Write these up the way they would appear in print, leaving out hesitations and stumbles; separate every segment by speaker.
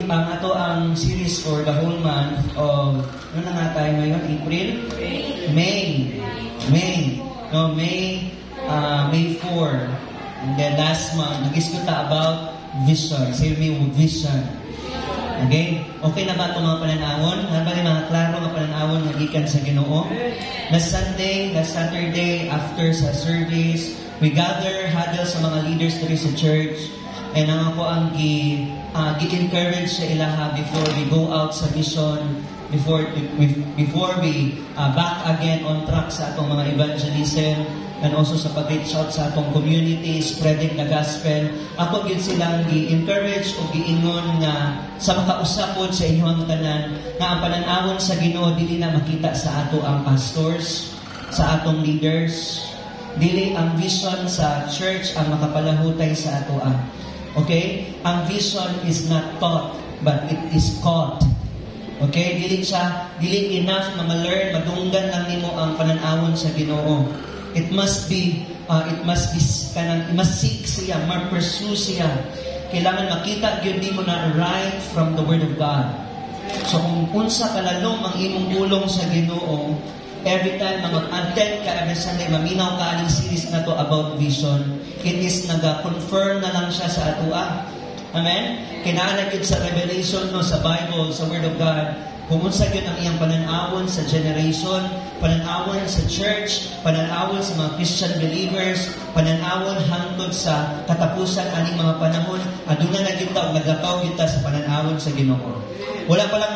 Speaker 1: Ang ato ang series for the whole month of, ano na nga tayo ngayon? April? May. No, May 4. And then last month, nag-iskuta about vision. Say me, vision. Okay? Okay na ba itong mga pananawon? Ano ba yung mga klaro mga pananawon na gikan sa Ginoo? Last Saturday, after sa service, we huddle sa mga leaders dito sa church. And ang ako ang gi-encourage sa ilaha before we go out sa mission, before we back again on track sa atong mga evangelism, and also sa pag-reach out sa atong community, spreading the gospel. Ako yun silang gi-encourage o giingon nga sa makausapod sa inyong tanan na ang pananawon sa Ginoo dili na makita sa ato ang pastors, sa atong leaders, dili ang vision sa church ang makapalahutay sa ato ang. Okay? Ang vision is not taught, but it is caught. Okay? Dili enough na ma-learn, madunggan lang nimo ang pananawon sa Ginoo. It must seek siya, ma-pursue siya. Kailangan makita gyud nimo na right from the Word of God. So kung unsa kalalom ang imong pulong sa Ginoo, every time na mag-attend ka every Sunday, maminaw ka aning series na to about vision, it is naga-confirm na lang siya sa atua. Amen? Kinahanglan gyud sa revelation no sa Bible, sa Word of God, kung unsa gyud ang iyang pananawon sa generation, pananawon sa church, pananawon sa mga Christian believers, pananawon hangtod sa katapusan aning mga panahon, aduna na gyud ta nagataw gyud ta sa pananawon sa Ginoo. Wala pa lang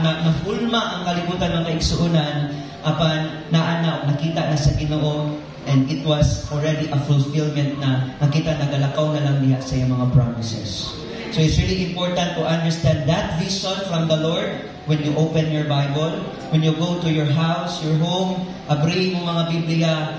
Speaker 1: na hulma ang kalibutan ng kaigsuonan apan nakita na sa Ginoo, and it was already a fulfillment na nakita nagalakaw na lang diha sa iyang mga promises. So it's really important to understand that vision from the Lord when you open your Bible, when you go to your house, your home, abri mo mga Biblia,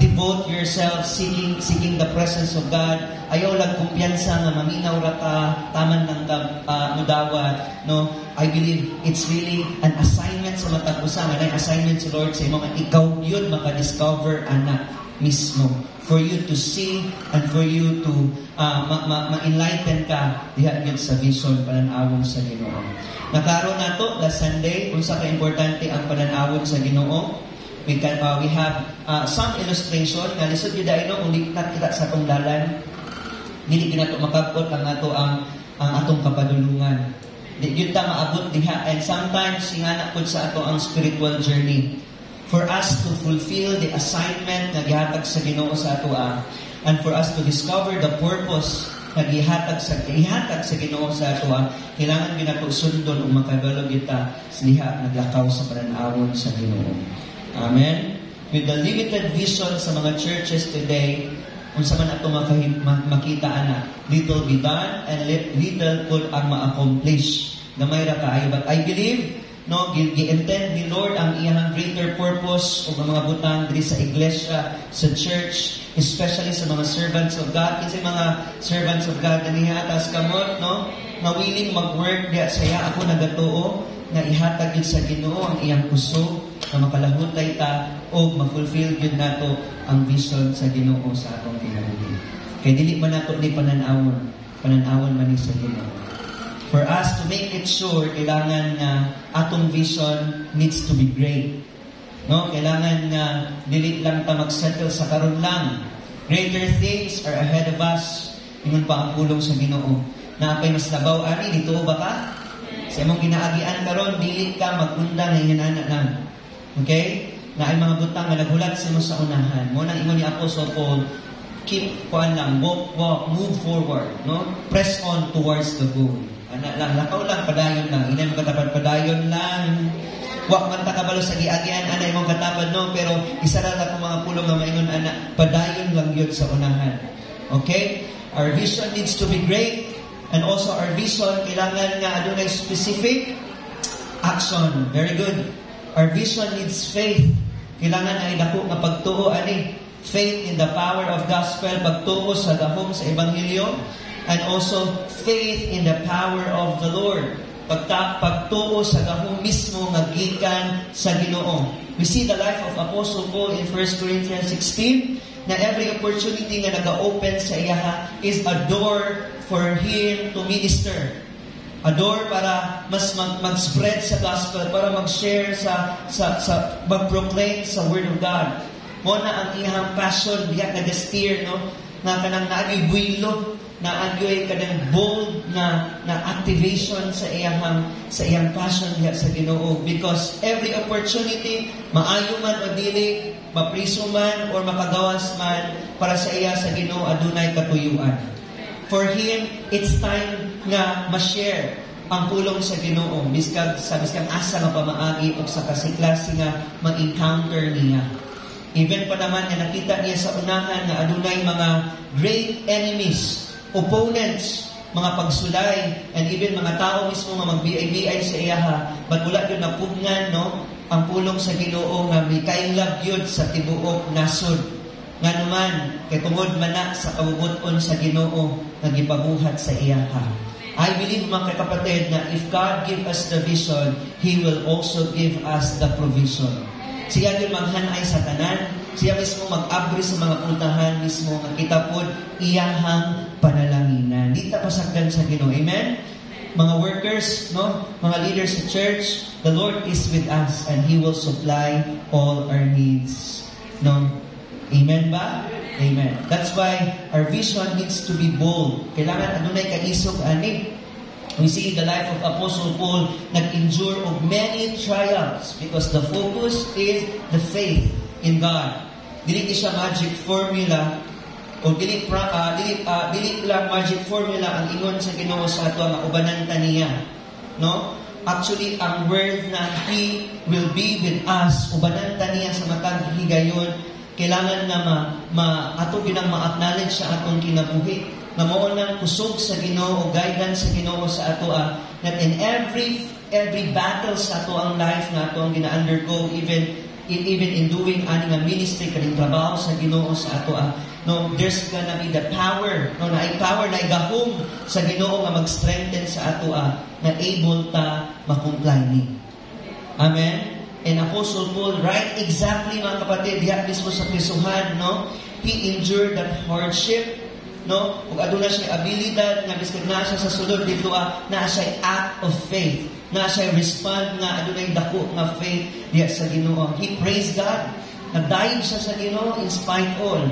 Speaker 1: devote yourself seeking the presence of God. Ayaw lang kumpiyansa nga maminaw ra ka, taman lang ka mudawat. No, I believe it's really an assignment sa matag usa nga assignment sa Lord sa imo nga ikaw yun maka-discover ana mismo, for you to see and for you to ma-enlighten ka diha gyud sa vision pananawon sa Ginoo. Nakaroon nato last Sunday unsa ka importante ang pananawon sa Ginoo. We have some illustration nga lisod gyud dayon kung di kita sa atong dalan, dili ginato makabot ang atong kapadulungan. Di gyud ta maabot diha, and sometimes ingana pud sa ato ang spiritual journey for us to fulfill the assignment na gihatag sa Ginoo sa ato and for us to discover the purpose na gihatag sa Ginoo sa ato kailangan ginato sundon ug makabalo kita diha naglakaw sa pananawon sa Ginoo. Amen. With the limited vision sa mga churches today, unsa man ato makita ana, little be done and little pud ang ma-accomplish. Gamay ra kaayo, but I believe no, gi-intend ni Lord ang iyang greater purpose o mga butang diri sa iglesia, sa church, especially sa mga servants of God. Kasi mga servants of God na nihatas kamot, no, na willing mag-work diya saya ako nagatuo na ihatag yun sa Ginoo ang iyang puso na makalahutay ta o ma-fulfill yun nato ang vision sa Ginoo sa atong kinabuhi. Kaya dili man nato ni pananawon man ni sa Ginoo. For us to make it sure, kailangan na atong vision needs to be great. No, kailangan na dili lang ta mag-settle sa karon lang. Greater things are ahead of us. Ingon pa ang pulong sa Ginoo. Na apay mas labaw ani dito ba ka? Sa imong ginaagian karon dili ka magundang hinana lang. Okay? Na ay mga butang nga naghulat sa mo sa unahan. Mo nang ingon ni Apostle Paul, keep walk, move forward, no? Press on towards the goal. Anak lang, lakaw lang, padayon lang. Inay mo katapad, padayon lang. Wak man takabalo sa giagian, anay mo katapad, no? Pero isa lang ako mga pulong na maingon, anak, padayon lang yun sa unahan. Okay? Our vision needs to be great. And also our vision, kailangan nga adunay specific action. Very good. Our vision needs faith. Kailangan ay dako nga pagtuo ani. Faith in the power of gospel, pagtuo sa dahom sa ebanghelyo. And also, faith in the power of the Lord. Pagtuo sa gahong mismo nga gikan sa Ginoo. We see the life of Apostle Paul in 1 Corinthians 16. na every opportunity nga nag-open sa iya is a door for him to minister. A door para mas mag-spread sa gospel, para mag-share mag-proclaim sa Word of God. Muna ang iyang passion, diya nag-steer, no? Na kanang naagay builo, naagay kanang bold na activation sa iyang passion diya sa Ginoo. Because every opportunity, maayo man o dili, mapriso man or makagawas man, para sa iya sa Ginoo adunay katuyuan. For him, it's time nga ma-share ang pulong sa Ginoo biskang asa nga pamaagi o sa kasiklase nga ma-encounter niya. Even pa naman nga nakita niya sa unahan nga adunay mga great enemies, opponents, mga pagsulay, and even mga tao mismo nga mag-BI sa iyaha, but wala yun napugnan, no? Ang pulong sa Ginoo nga may kainlab yun sa tibuok nasod. Nga naman, kay tungod man na sa kabubuton sa Ginoo nga gipabuhat sa iyaha. I believe, mga kapatid, na if God give us the vision, He will also give us the provision. Siya yung maghanay sa tanan, siya mismo mag-abri sa mga puntahan mismo, nga kita po iyahang panalanginan. Di tapasagdan sa Ginoo. Amen? Mga workers, no? Mga leaders sa church, the Lord is with us and He will supply all our needs. No? Amen ba? Amen. That's why our vision needs to be bold. Kailangan adunay kaisog ani. We see the life of Apostle Paul nag-endure of many trials because the focus is the faith in God. Dili siya magic formula o dili lang magic formula ang ingon sa Ginoo sa ato nga ubanan taniya. No? Actually, ang word na He will be with us, ubanan taniya sa matag higayon, kailangan na ato ginang ma-acknowledge sa atong kinabuhi na mao nang kusog sa Ginoo o guidance sa Ginoo sa ato that in every battle sa ato ang life na ato ang gina-undergo even in doing ani nga ministry kaning trabaho sa Ginoo sa ato no, there's gonna be the power, no, na power na igahom sa Ginoo nga mag-strengthen sa ato na able ta ma-comply ni. Amen. And Apostle Paul, right exactly, mga kapatid, diya mismo sa prisuhan, no? He endured that hardship, no? Kung aduna siya abilidad, nga biskag na siya sa sulod dito, na siya act of faith, na siya respond nga adunay dako nga faith diya sa Ginoo. He praised God. Nagdayeg siya sa Ginoo in spite all.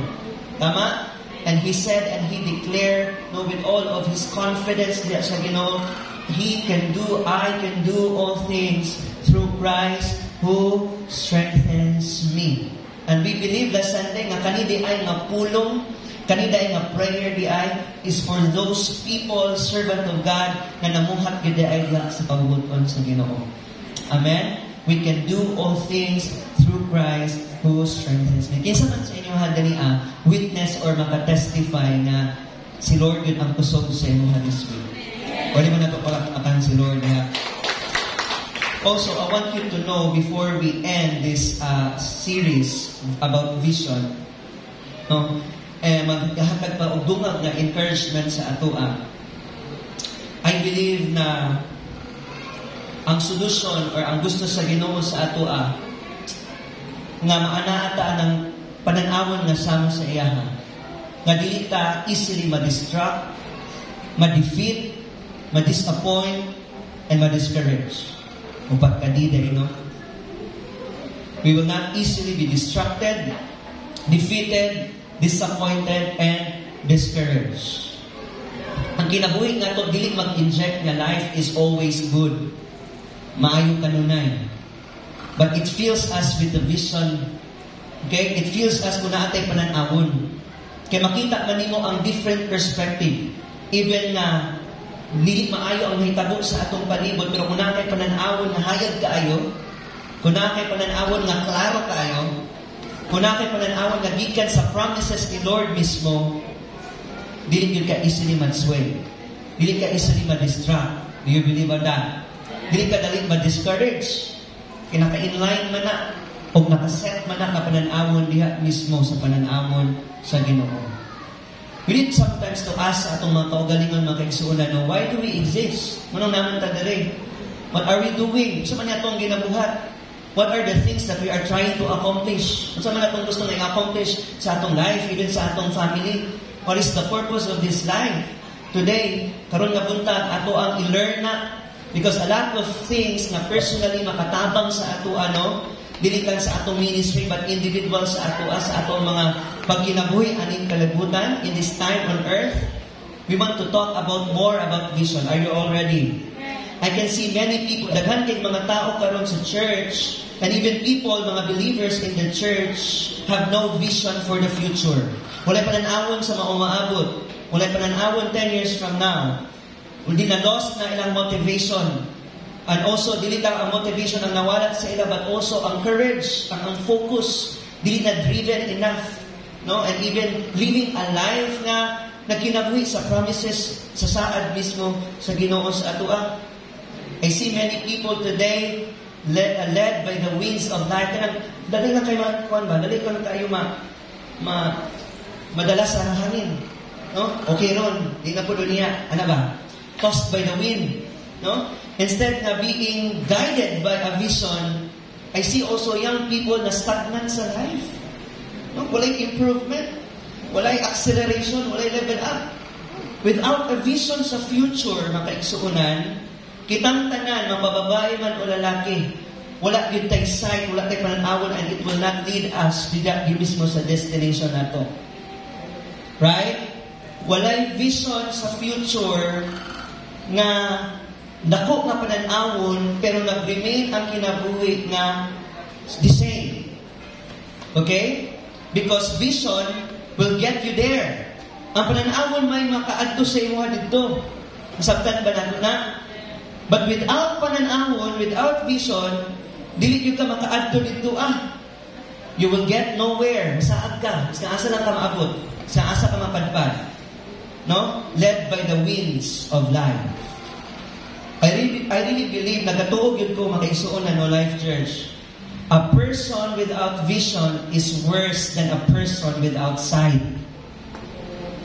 Speaker 1: Tama? And he said and he declared, no, with all of his confidence diya sa Ginoo, I can do all things through Christ who strengthens me. And we believe last Sunday nga kanidi ay nga pulong, kanida ay nga prayer di ay is for those people, servant of God, na namuhat gid ay sa pagbuton sa Ginoo. Amen? We can do all things through Christ who strengthens me. Kinsa man sa inyo hadani witness or makatestify na si Lord yun ang kusog sa inyo this week. Pwede mo na ito palakpakan si Lord ha. Also, I want you to know before we end this series about vision, no, maghahatag pa og dungag na encouragement sa ato. I believe na ang solution or ang gusto sa Ginoo sa ato nga maanaata ng pananawon nga sama sa iyaha, nga dili ta easily ma-distract, ma-defeat, ma-disappoint, and ma-discourage. Upat kadida, we will not easily be distracted, defeated, disappointed, and discouraged. Ang kinabuhi nga to, dili mag-inject na life is always good. Maayo kanunay. But it fills us with the vision. Okay? It fills us kung naatay pananawon. Kaya makita man nimo ang different perspective. Even na dili maayo ang hitabo sa atong palibot, pero kung nakay pananawon nga hayag kaayo, kung nakay pananawon nga klaro kaayo, kung nakay pananawon nga gikan sa promises ni Lord mismo, dili gyud ka easily man-sway. Dili ka easily ma-distract. Do you believe on that? Dili ka dali ma-discourage. Kinaka-inline man na o nakaset man na ka pananawon diha mismo sa pananawon sa Ginoo. We need sometimes to ask atong mga kaugalingon, mga kaigsuonan, no, why do we exist? Manong naman ta diri? What are we doing? Sa man atong ginabuhat? What are the things that we are trying to accomplish? Unsa man atong gusto nga i-accomplish sa atong life, even sa atong family? What is the purpose of this life? Today, karon nga buntag ato ang i-learn na, because a lot of things na personally makatabang sa ato dili lang sa atong ministry but individual sa atong mga pagkinabuhi aning kalibutan in this time on earth. We want to talk more about vision. Are you all ready? I can see many people, daghan kay mga tao karon sa church, and even people, mga believers in the church, have no vision for the future. Walay pananawon sa maumaabot. Walay pananawon 10 years from now. Hindi na lost na ilang motivation. And also, dili lang ang motivation ang nawalat sa ila, but also ang courage, ang focus, dili na driven enough. No? And even living a life na nagkinabuhi sa promises sa saad mismo sa Ginoo sa atua. I see many people today led by the winds of life. Dali lang kayo dali lang kayo madala sa hangin. No? Okay ron, di na po niya, ano ba? Tossed by the wind. No? Instead na being guided by a vision, I see also young people na stagnant sa life. No? Walay improvement, walay acceleration, walay level up. Without a vision sa future, makaigsuunan, kitang tanan, mabababae man o lalaki, wala yun tayo sight, wala tayo pananawon, and it will not lead us mismo sa destination na to. Right? Walay vision sa future nga dako nga pananawon, pero nag-remain ang kinabuhi nga the same. Okay? Because vision will get you there. Ang pananawon may makaadto sa imo dito. Masabtan ba nato na? But without pananawon, without vision, dili gyud ka makaadto dito You will get nowhere. Masaag ka. Sa asa lang ka maabot. Sa asa ka mapadpad. No? Led by the winds of life. I really believe na katuog yun ko makaisuon na No Life Church. A person without vision is worse than a person without sight.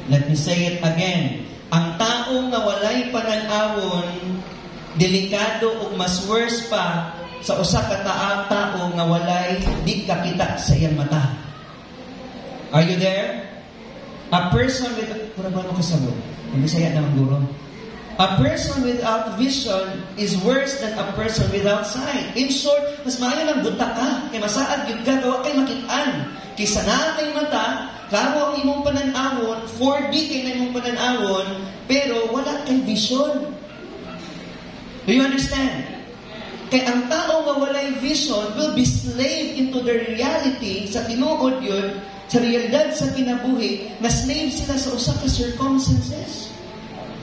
Speaker 1: Let me say it again. Ang taong nga walay pananawon, delikado o mas worse pa sa usa ka tao nga walay di kakita sa iyang mata. Are you there? A person with hindi saya naman guro. A person without vision is worse than a person without sight. In short, mas maayo lang buta ka, kay masaad gyud ka kawa kay makitaan. Kaysa naa kay mata, klaro ang imong pananawon, 4D kay na imong pananawon, pero wala kay vision. Do you understand? Kay ang tao nga walay vision will be slave into the reality sa tinuod yun, sa realidad sa kinabuhi, na slave sila sa usa ka circumstances.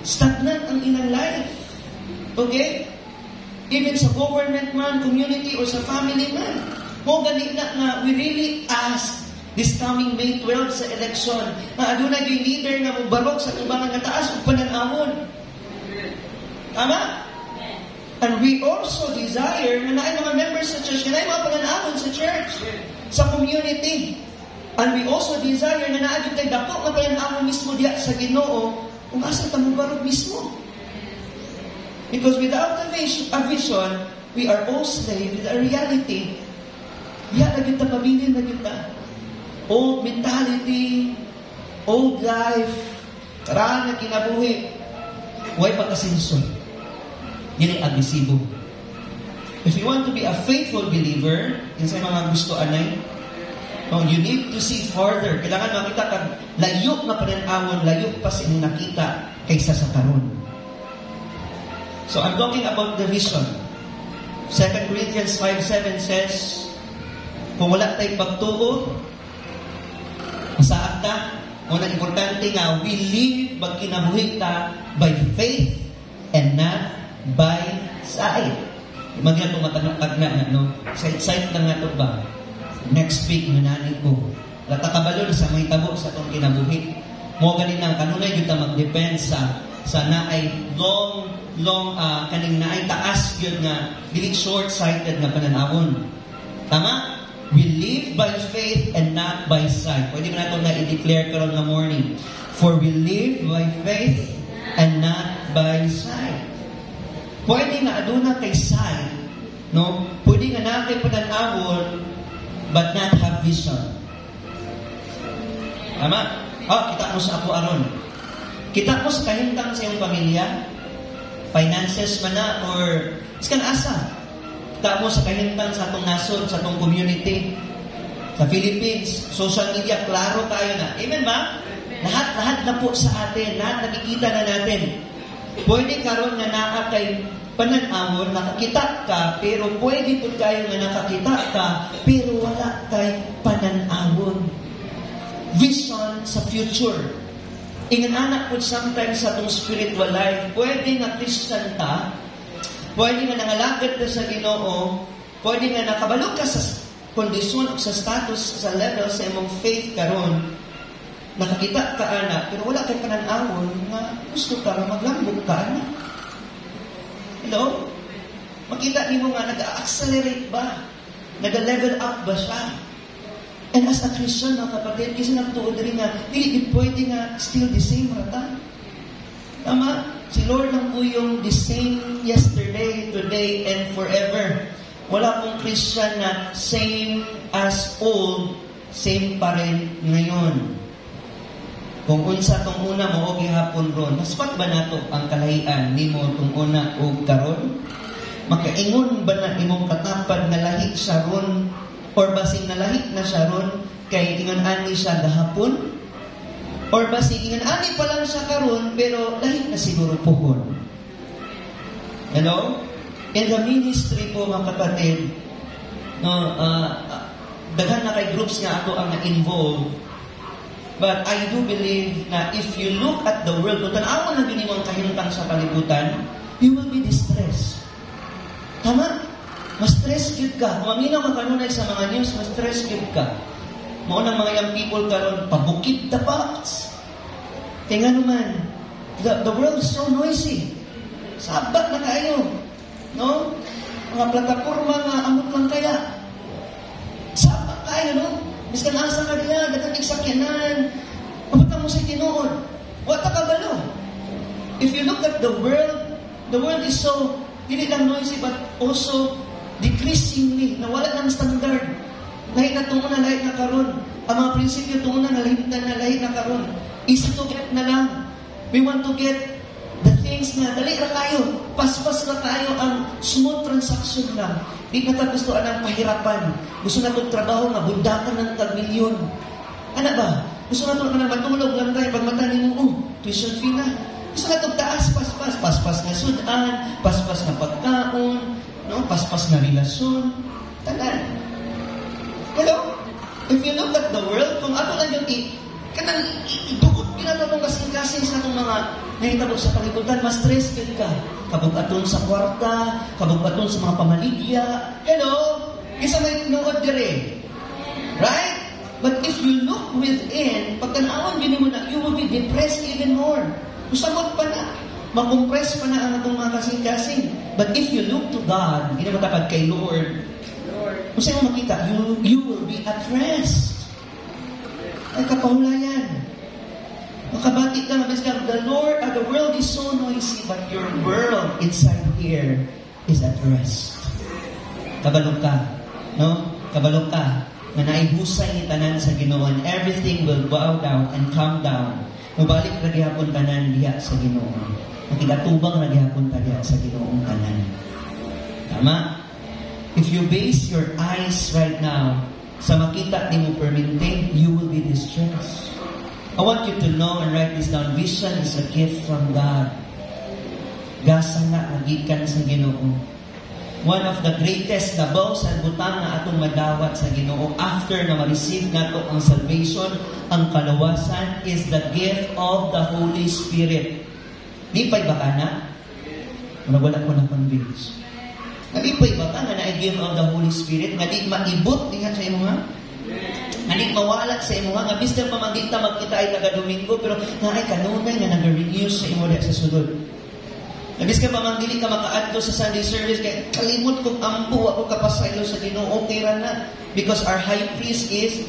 Speaker 1: Stagnant ang ilang life. Okay? Even sa government man, community, or sa family man. Mo gani na we really ask this coming May 12 sa election, na adunay yung leader nga mubarok sa tubangan nga taas ug pananawon. Tama? And we also desire na naay mga members sa church, na naay mga pananawon sa church, sa community. And we also desire na naay tayo dako nga pananawon mismo diya sa Ginoo, kung asa ta mubarok mismo. Because without a vision, we are all slave with a reality. Diya na kita pabilin na kita. Old mentality, old life, karaan na kinabuhi, huwag pagkasinson. Yan ang agresibo. If you want to be a faithful believer, yun sa mga gusto anay, you need to see further. Kailangan makita kag layo na pananawon, layo pa sa inyong nakita kaysa sa karon. So I'm talking about the vision. 2 Corinthians 5:7 says, kung wala tayong pagtuo, masaad ta, o na importante nga, we live magkinabuhi ta by faith and not by sight. Magyan itong matagna na, no? Sight lang nga ito ba? Next week, nananay ko. Latakabalo na sa may tabo sa itong kinabuhi. Mo ganin na, kanunay yun na mag-depend sa naay kaning naay taas yun nga, dili short-sighted na pananawon. Tama? We live by faith and not by sight. Pwede mo na itong na-declare karon na morning. For we live by faith and not by sight. Pwede na aduna kay sight, No? Pwede nga na kay pananawon, but not have vision. Tama? Kita mo sa ako aron. Kita mo sa kahintang sa iyong pamilya, finances man na, or iskan asa. Kita mo sa kahintang sa atong nasod, sa atong community, sa Philippines, social media, klaro tayo na. Amen ba? Lahat na po sa atin, lahat nakikita na natin. Pwede karon nga naa kay pananawon, nakakita ka, pero pwede po kayo nga nakakita ka, pero wala kay pananawon. Vision sa future. Ingan anak po sometimes sa itong spiritual life, pwede nga Christian ta, pwede nga nangalapit ka sa Ginoo, pwede nga nakabalo ka sa kondisyon, sa status, sa level, sa imong faith karon, nakakita ka anak, pero wala kay pananawon nga gusto ka maglambok ka anak. Hello? Makita niyo nga nag-accelerate ba? Nag-level up ba siya? And as a Christian, mga kapatid, kasi nagtuod rin nga, hindi pwede nga still the same rata. Tama? Si Lord lang po yung the same yesterday, today, and forever. Wala pong Christian na same as old, same pa rin ngayon. Kung unsa tong una mo o gihapon ron, maspat ba nato ang kalahian nimo tong una o karon? Makaingon ba na imong katapad na lahi siya ron, or basing nalahi na siya ron kay ingon ani siya gahapon? Or basing ingon ani pa lang siya karon pero lahi na siguro pohon? Hello? In the ministry po mga kapatid, no, daghan na kay groups nga ako ang na-involve. But I do believe na if you look at the world, kung tanawon na binimang kahintang sa kalibutan, you will be distressed. Tama? Mas-stress yun ka. Kung maminaw ka kanunay sa mga news, mas-stress yun ka. Maunang mga young people karon pabukid the box. Kaya nga naman, the world is so noisy. Sabat na kayo. No? Mga plataforma nga, amot lang kaya. Sabat kayo, no? Miskan asa ka diya, dagang sakyanan. Abutan mo sa tinuod. Wata ka balo. If you look at the world is so, hindi lang noisy, but also decreasingly, nawala ng standard. Lahi na tungo na, lahi na karon. Ang mga prinsipyo tungo na, nalimitan na, lahi na karon. Easy to get na lang. We want to get the things na, dali na tayo. Paspas na tayo ang smooth transaction lang. Di na tayo gusto ang pahirapan. Gusto na itong trabaho nga, bundakan ng tag-milyon. Ano ba? Gusto na itong matulog lang tayo. Pag mata mo, tuition fee na. Gusto na itong taas, paspas. Paspas na sudan, paspas na pagkaon, no? Paspas na relasyon. Tanan. Hello? If you look at the world, kung ato lang yung kanang idukot pinatapong kasing-kasing sa itong mga nahitabo sa kalibutan, mas stress ka. Kabukaton sa kwarta, kabukaton sa mga pamaligya. Hello? Isa may tinuod dire. Right? But if you look within, pag tanawon din mo na, you will be depressed even more. Usamot pa na. Makompress pa na ang itong mga kasing-kasing. But if you look to God, hindi na matapad kay Lord, kung sa'yo makita, you will be at rest. Ay kapahulayan. Makabati ka, the world is so noisy, but your world inside here is at rest. Kabalog ka, no? Kabalog ka, na naibusay ni tanan sa Ginoo, and everything will bow down and come down. Mabalik na gihapon tanan diha sa Ginoo. Makigatubang na gihapon ta diha sa Ginoong tanan. Tama? If you base your eyes right now sa makita ni mo perminting, you will be distressed. I want you to know and write this down. Vision is a gift from God. Gasa nga nagikan sa Ginoo. One of the greatest nabaw sa butang na atong madawat sa Ginoo after na ma-receive nato ang salvation, ang kalawasan, is the gift of the Holy Spirit. Di pa'y baka na? Wala ko na convince. Di pa'y baka na na-give of the Holy Spirit, nga di maibot dihan sa imo nga? Nga di mawala sa imo nga? Nga bisang pamagita magkita ay taga-Domingo, pero nga ay kanunay nga nag-renew sa imo sa sulod. Nabis ka pamangdili ka maka-adto sa Sunday service, kaya kalimot kong ampo ako kapasayo sa Ginoo, okay ra na. Because our high priest is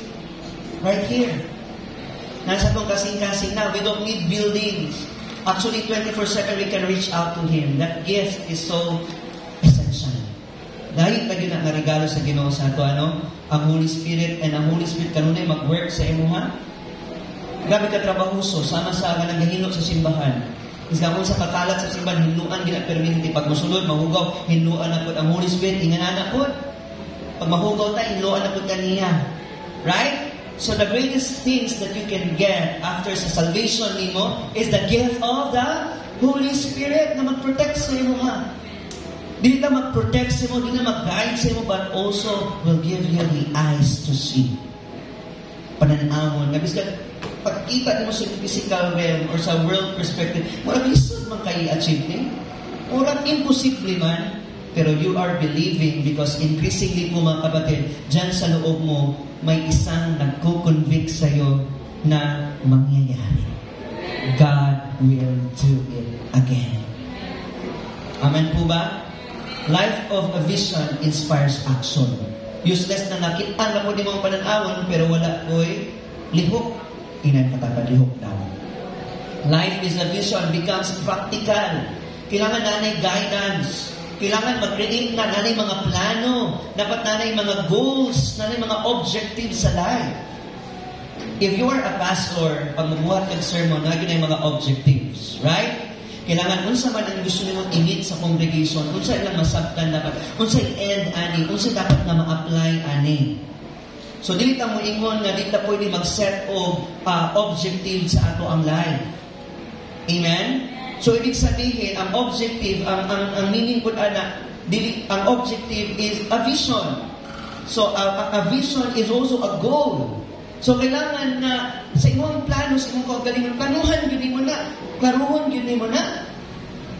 Speaker 1: right here. Nasa itong kasing-kasing na. We don't need buildings. Actually, 24/7 we can reach out to Him. That gift is so essential. Dahil kayo na regalo sa Ginoo sa ato, ang Holy Spirit, and ang Holy Spirit kanunay mag-work sa imo, ha? Grabe ka trabahoso, sama sa nagahino sa simbahan. Isang kung sa kakalat sa simbahan, hinuan din ang perminti. Pag musulod, mahugaw, hinuan na po ang Holy Spirit, inganan na po. Pag mahugaw tayo, hinuan na po kaniya. Right? So the greatest things that you can get after sa salvation nimo is the gift of the Holy Spirit na mag-protect sa imo, ha? Dili na mag-protect sa imo, dili na mag-guide sa imo, but also will give you the eyes to see. Pananawon. Nabis ka, pagkita mo sa physical realm or sa world perspective, marang isod man kayo achieve ni. Marang imposible man, pero you are believing because increasingly po mga kapatid, dyan sa loob mo, may isang nagko-convict sa'yo na mangyayari. God will do it again. Amen po ba? Life of a vision inspires action. Useless na nakita na po di mong pananawon, pero wala po'y lihok. Inan katapadihok daw. Life is a vision becomes practical. Kailangan nanay guidance. Kailangan mag-create na nanay mga plano. Dapat nanay mga goals, nanay mga objectives sa life. If you are a pastor, pag magbuhat ng sermon, nagyo na yung mga objectives. Right? Kailangan, unsa man ang gusto nyo i-meet sa congregation, unsa ilang masabtan dapat, unsa i-end ani, unsa dapat na ma-apply ani. So, dili ta mo ingon nga dili ta pwede mag-set of objective sa ato ang life. Amen? So, ibig sabihin, ang objective, ang meaning ko ang objective is a vision. So, a vision is also a goal. So, kailangan na sa imong plano, sa imong kaugalingon, planuhan yun mo na. Klaruhon yun mo na.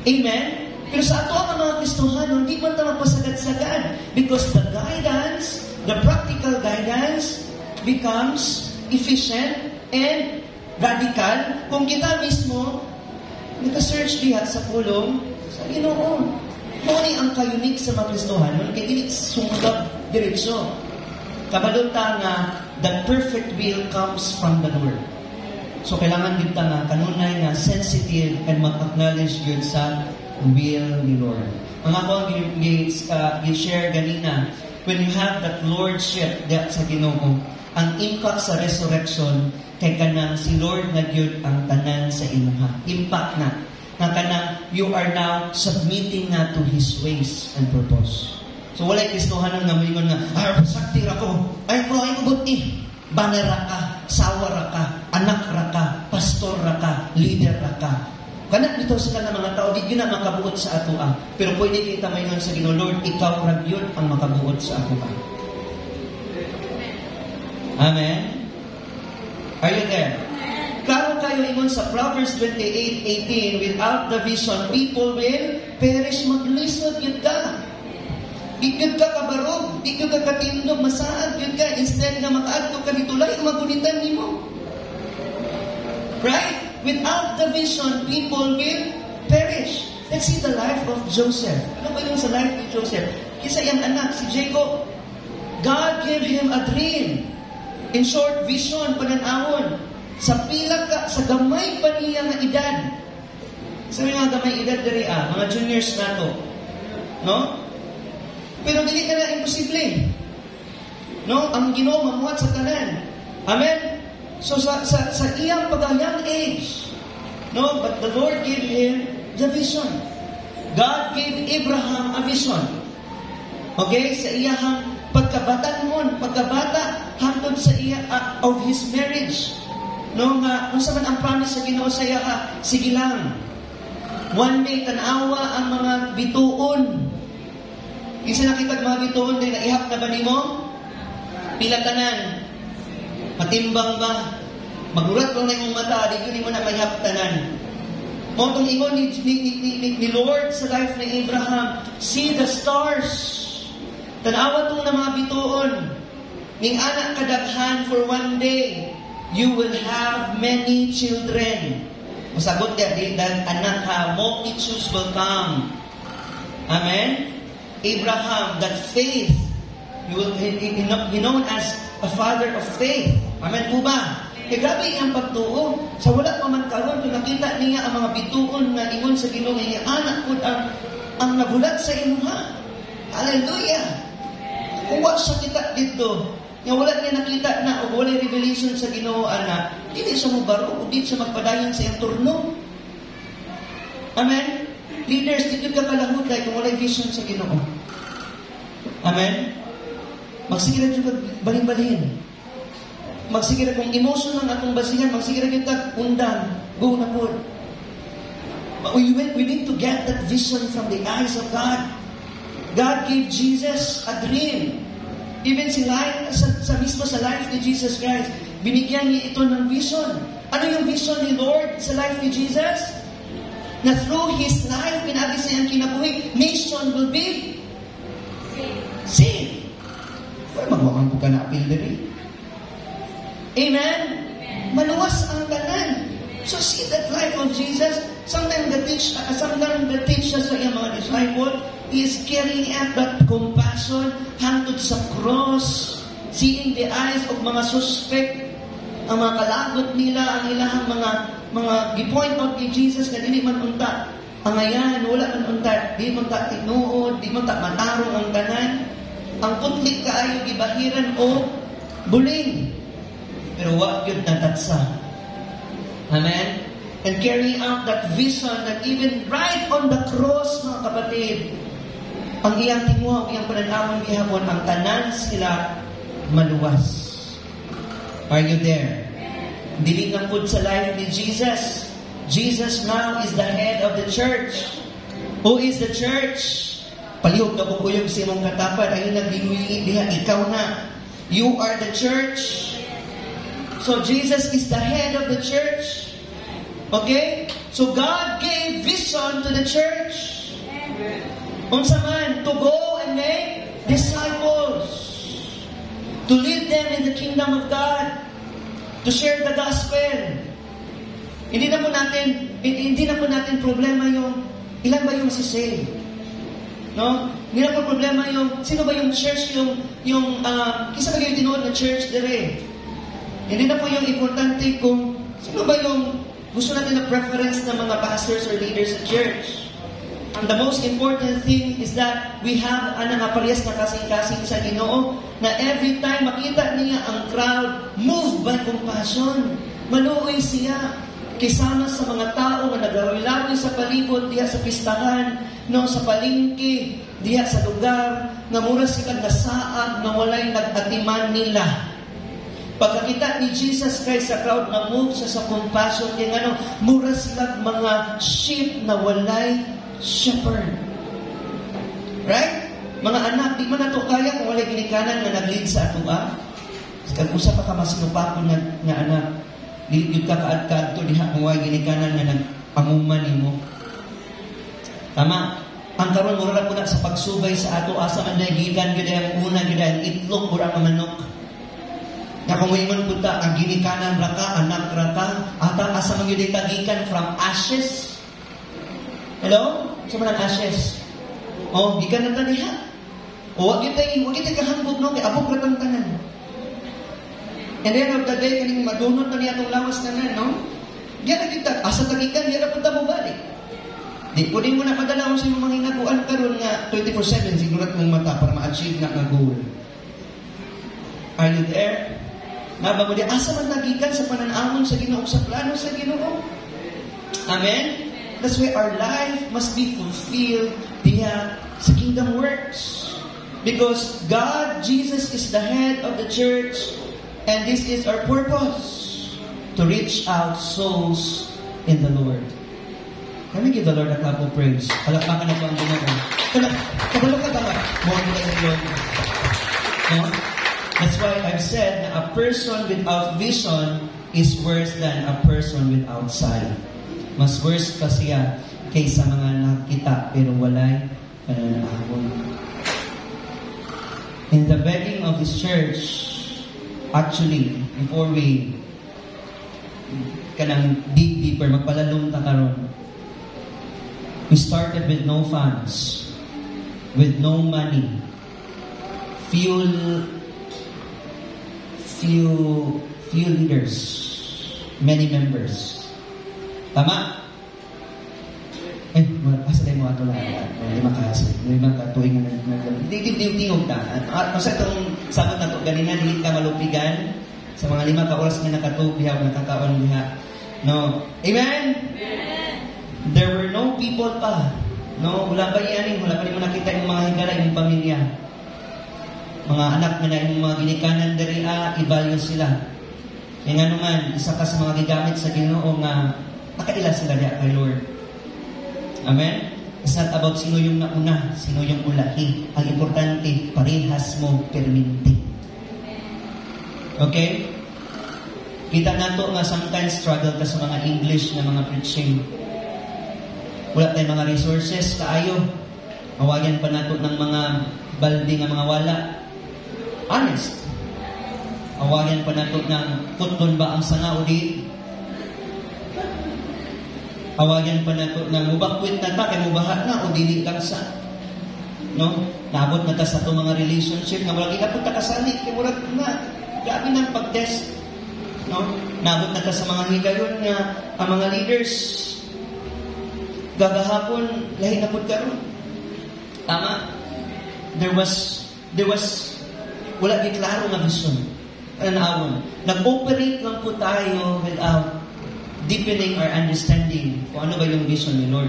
Speaker 1: Amen? Pero sa ato ang mga Kristohano, hindi man ito mapasagad-sagad. Because the guidance, the practical guidance becomes efficient and radical kung kita mismo naka-search diha sa pulong sa Ginoo. Muna ang ka-unique sa mga Kristohano, kaya hindi sumulab diretsyo. Kabadunta nga, the perfect will comes from the Lord. So, kailangan din nga kanunay nga sensitive and mag-acknowledge yun sa will ni Lord. Ang ako ang share ganina, when you have that Lordship sa Ginoo, ang impact sa resurrection, kay kanang si Lord na yun ang tanan sa imuha. Impact na. Nga kanang you are now submitting na to His ways and purpose. So, wala'y Kristohanan nga malingon nga, sakti ra ko, ay ko buti. Banera ka, sawara ka, anak ra ka, pastor ra ka, leader ra ka. Kanak dito sila ng mga tao, di yun na makabuot sa atua. Pero pwede kita mayon sa Ginoo, Lord, ikaw ra yun ang makabuot sa atua. Amen? Are you there? Klaro kayo ingon sa Proverbs 28:18, without the vision, people will perish, maglisod yun ka. Ikod ka kabarog, ikod ka katindog, masaad yun ka. Instead na makaadto ka ditulay, magunitan nimo. Right? Without the vision, people will perish. Let's see the life of Joseph. Ano ba yung sa life of Joseph? Kisa yung anak, si Jacob, God gave him a dream. In short, vision, pananawon. Sa pila ka, sa gamay pa niya nga edad. Sa mga gamay edad diri mga juniors na to. No? Pero dili ka na imposible. No? Ang Ginoo mamuhat sa tanan. Amen? So sa iyang pag-young age, no? But the Lord gave him the vision. God gave Abraham a vision. Okay? Sa iyang pagkabata hangtod sa iya of his marriage. No? Nga, kung saan ang promise sa Ginoo sa iya sige lang. One day, tanawa ang mga bituon. Isa nakita mga bituon din, naihap na ba nimo? Pila tanan? Matimbang ba? Magurat ko na yung mata, di mo na maihap tanan. Motong ingon ni Lord sa life ni Abraham, see the stars. Tanawa itong na mga bituon. Ning anak kadaghan for one day, you will have many children. Masagot niya, dahil anak ha, multitudes will come. Amen? Abraham, that faith, he known as a father of faith. Amen po ba? E grabe iyang pagtuo. Sa wala pa man karon, kung nakita niya ang mga bituon na ingon sa Ginoo niya, anak po ang nagulat sa imuha. Hallelujah! Kung wala siya kita dito, nga wala niya nakita na o wala revelation sa Ginoo na hindi siya mabaro o hindi siya magpadayon sa iyang turno. Amen? Leaders, dito ka kalahuday kung wala vision sa Ginoo. Amen? Magsigira dito balin-balin. Magsigira kung emotion lang atong basihan, magsigira kita undan. Go na po. We need to get that vision from the eyes of God. God gave Jesus a dream. Even sa mismo sa life ni Jesus Christ, binigyan niya ito ng vision. Ano yung vision ni Lord sa life ni Jesus? Na through His life, pinagis niya ang kinabuhi, nation will be saved. Well, magwakang po ka na apil diri. Amen? Maluwas ang tanan. So see that life of Jesus. Sometimes the teach us sa iyang mga disciples is carrying out that compassion hangtod sa cross, seeing the eyes of mga suspect, ang mga kalagot nila, ang ilahang mga gi-point out ni Jesus na dili man unta ang ayan, wala man unta, di man ta tinuod, di man ta matarong ang tanan, ang putlik kaayo gibahiran o buling, pero wa gyud natatsa. Amen? And carrying out that vision that even right on the cross, mga kapatid, ang iyang tingwa, ang iyang pananawon gihapon, ang tanan sila maluwas. Are you there? Dili na pud sa life ni Jesus. Jesus now is the head of the church. Who is the church? Palihog na kukuyog sa imong katapan, ayun na diha, ikaw na. You are the church. So Jesus is the head of the church. Okay? So God gave vision to the church. Unsa man, to go and make disciples. To lead them in the kingdom of God. To share the gospel. Hindi na po natin problema yung ilan ba yung sisay. No? Hindi na po problema yung sino ba yung church yung kisa ba yung tinuod na church dire. Hindi na po yung importante kung sino ba yung gusto natin na preference ng mga pastors or leaders sa church. And the most important thing is that we have nga parehas na kasing-kasing sa Ginoo na every time makita niya ang crowd moved by compassion, maluoy siya kisama sa mga tao na nagaroy-laroy sa palibot diha sa pistahan, no, sa palengke, diha sa lugar, na mura sila nasaag na walay nag-atiman nila. Pagkakita ni Jesus Christ sa crowd na move sa compassion, yung mura sila mga sheep na walay shepherd. Right? Mga anak, di man nato kaya kung walay ginikanan na nag-lead sa ato Kag-usa pa ka masinupako nga anak, di ka kaad-kaad to diha kung walay ginikanan na nag-amuman nimo. Tama? Ang karon mura na po na sa pagsubay sa ato, asa man nagikan gid ang una gid ang itlog mura ang manok. Na kung mayman po ta, ang ginikanan raka, anak raka, ata asa man yun tagikan from ashes. Hello? Sa man ang ashes? O, gikan na taniha. O, wag yun kahambog, no? Kaya abog ratang tanan. And then, of the day, kaning madunod na niya itong lawas tanan, no? Diyan na kita, asa tagikan, diyan na punta mo balik. Di, pwede mo na madala kung sino mga hinaguan karon nga 24/7, sigurat mong mata para ma-achieve na ang goal. Are you there? Nabago di, asa man nagikan sa pananamon sa Ginoo, sa plano sa Ginoo. Amen? That's why our life must be fulfilled diha sa kingdom works. Because God, Jesus is the head of the church, and this is our purpose, to reach out souls in the Lord. Can we give the Lord a clap of praise? Palakpakan na po ang Ginoo. Kabalo ka ba? More than the Lord. No? That's why I've said na a person without vision is worse than a person without sight. Mas worse pa siya kaysa mga nakita pero walay pananahon. In the beginning of this church, actually, before we kanang dig deeper, magpalalong ta karon, we started with no funds, with no money, few leaders, many members. Tama? asa tayo mo ato lang. Lima ka tuwing na tingog na. Masa itong sabot na ito, ganina, dilit ka malupigan sa mga 5 ka oras nga nakatubihaw, nakakaon diha. No? Amen? There were no people pa. No? Wala pa yan. Wala pa rin mo nakita yung mga higala, yung pamilya. Mga anak na yung mga ginikanan dari i-value sila. Kaya nga naman, isa ka sa mga gigamit sa Ginoo nga nakaila sila diya kay Lord. Amen? It's not about sino yung nauna, sino yung ulahi. Ang importante, parehas mo perminti. Okay? Kita nato nga sometimes struggle ka sa mga English na mga preaching. Wala tayong mga resources, kaayo. Awagan pa nato ng mga balde nga mga wala. Honest. Awagan pa nato ng puton ba ang sanga o di? Awagan pa nato ng mubakwit na ta, kay mubahat na o dili lang sa. No? Naabot na ta sa itong mga relationship na wala ginapot ta kasali, kay murag na. Grabe ng pag-test. No? Naabot na ta sa mga higayon nga ang mga leaders gagahapon lahi na pud karon. Tama? There was wala di klaro nga vision. Anawon. Nag-operate lang po tayo without deepening our understanding kung ano ba yung vision ni Lord.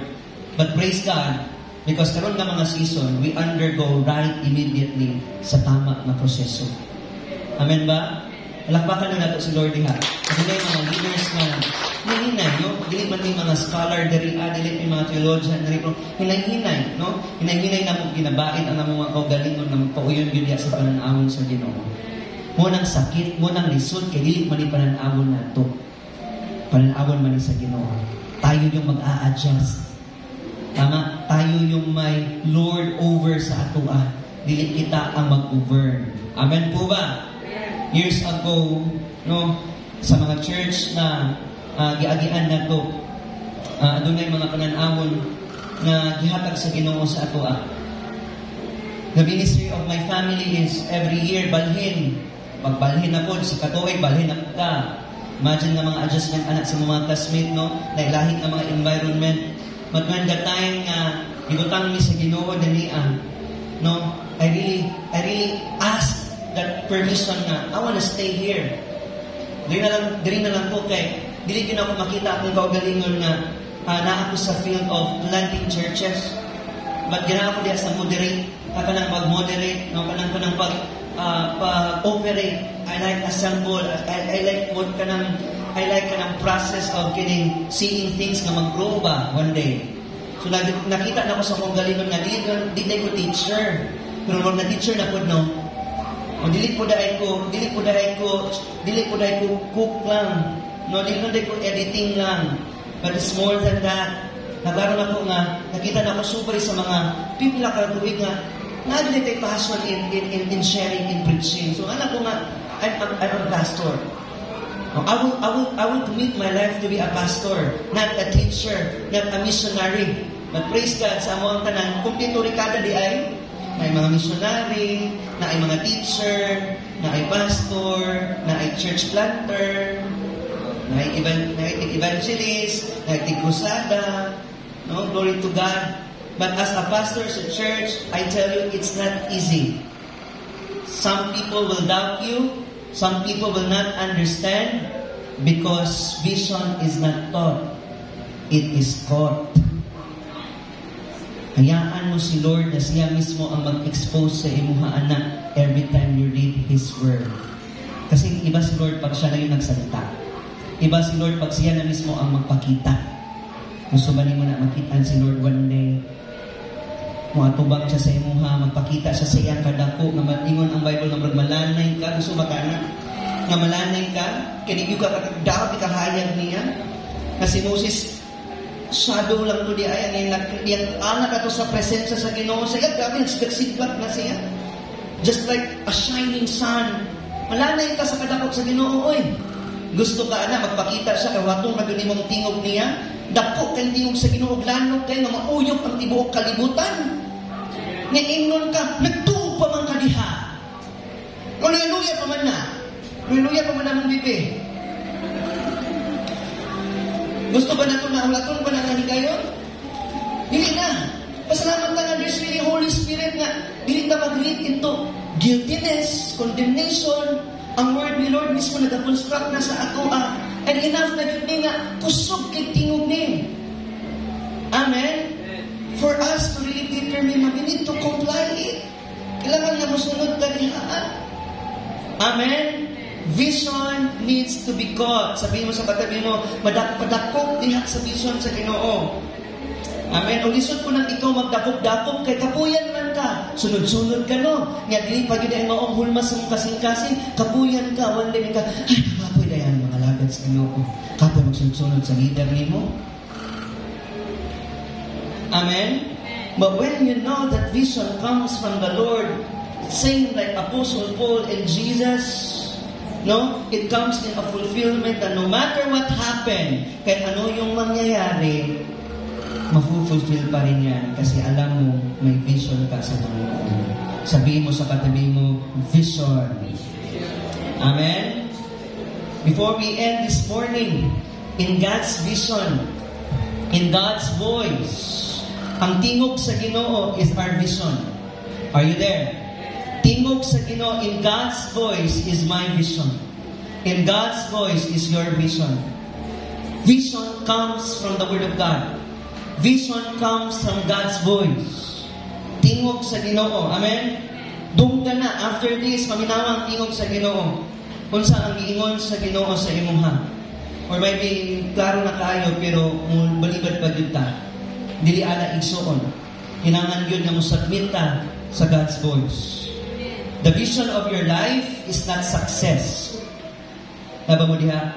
Speaker 1: But praise God, because karon nga mga season, we undergo right immediately sa tama na proseso. Amen ba? Alakpakan na nato si Lord diha. Kasi na yung mga leaders na hinay, no? Dili man yung mga scholar, dili yung mga theologian, hinay-hinay, no? Hinay-hinay na mong ginabait ang mga kaugalingon na magpauyon yun sa pananawon sa Ginoo. Munang sakit, munang lisod, kay dili man yung pananawon nato. Pananawon man sa Ginoo. Tayo yung mag-a-adjust. Tama? Tayo yung may Lord over sa atua. Dili kita ang mag-govern. Amen po ba? Years ago, no, sa mga church na giagian na to, adunay mga pananawon na gihatag sa Ginoo sa atua. The ministry of my family is every year balhin. Pagbalhin na po, sa katuig, balhin na ka. Imagine nga mga adjustment anak sa mga classmate, no? Na ilahing nga mga environment. But when the time ibutang mi sa Ginoo danian, no? I really asked that permission na I want to stay here. Dili na lang po kay dili ko na ako makita akong kaugalingon nga na ako sa field of planting churches. But gina ako diya sa moderate, kanang mag-moderate, no? Kanang pag-operate. I like assemble. I like what I like kanang process of seeing things na mag-grow ba one day. So nakita na ko sa kong galingon nga dili ko teacher. Pero kung na-teacher na po, no? O dili po dahil ko cook lang. No, dili ko editing lang. But it's more than that. Nagkaroon ako nga, nakita na ako super sa mga pipila ka tuwig nga nagdili tayo passion in sharing, in preaching. So alam ko nga, I'm a pastor. I will commit my life to be a pastor, not a teacher, not a missionary. But praise God, sa mo ang tanan, kumpleto rikada di ay, may mga missionary, na ay mga teacher, na ay pastor, na ay church planter, na ay evangelist, na ay tigrusada. No? Glory to God. But as a pastor sa church, I tell you, it's not easy. Some people will doubt you. Some people will not understand because vision is not taught. It is caught. Hayaan mo si Lord na siya mismo ang mag-expose sa imuha anak every time you read His Word. Kasi iba si Lord pag siya na yung nagsalita. Iba si Lord pag siya na mismo ang magpakita. Gusto ba mo na makitaan si Lord one day? Muatubang siya sa imuha, magpakita siya sa iyang kadako, nga matingon ang Bible nga malanay ka, gusto ba ka na? Nga malanay ka, kinigyo ka kakagdaw, ikahayag niya. Kasi Moses, shadow lang to di ay, ang anak ato sa presensya sa Ginoo, sa iya, grabe, nagsiglag na siya. Just like a shining sun. Malanay ka sa kadako sa Ginoo, oy. Gusto ka na, magpakita siya, kaya watong nagdunimong tingog niya, dako kang tingog sa Ginoo, lanok kayo, nga mauyok ang tibuok kalibutan. Ni-ingnon ka, nagtuog pa man ka diha. Hallelujah pa man na. Hallelujah pa man na mong bibi. Gusto ba na ito na ulaton ba na nga ni kayo? dili ta mag-lead into guiltiness, condemnation. Ang word ni Lord mismo nag-construct na sa ato. And enough na yun nga, kusog kay tingog ni. Amen? For us to really determine, we need to comply it. Kailangan na musunod ka niya. Amen? Vision needs to be caught. Sabihin mo sa katabi mo, padakop diha sa vision sa Ginoo. Amen. O lisod ko nang ikaw magdakop-dakop, kay kapuyan man ka. Sunod-sunod ka, no? Nga, dili pa yun ay maong hulmas ng kasing-kasing, kapuyan ka, one day ka, ay, nakapoy na yan, mga lagad sa Ginoo. Kapoy magsunod-sunod sa leader ni mo. Amen? But when you know that vision comes from the Lord, same like Apostle Paul and Jesus, no? It comes in a fulfillment that no matter what happened, kahit ano yung mangyayari, mafulfill pa rin yan kasi alam mo, may vision ka sa Panginoon. Sabihin mo sa katabi mo, vision. Amen? Before we end this morning, in God's vision, in God's voice, ang tingog sa Ginoo is our vision. Are you there? Tingog sa Ginoo, in God's voice is my vision. In God's voice is your vision. Vision comes from the Word of God. Vision comes from God's voice. Tingog sa Ginoo. Amen? Doon ka na. After this, paminawang tingog sa Ginoo. Kung saan ang giingon sa Ginoo sa imuha. Or maybe, klaro na kayo, pero balibad pa yun ta. Dili ala igsoon. Hinangan yun na musubmit ta sa God's voice. The vision of your life is not success. Naba mo diha?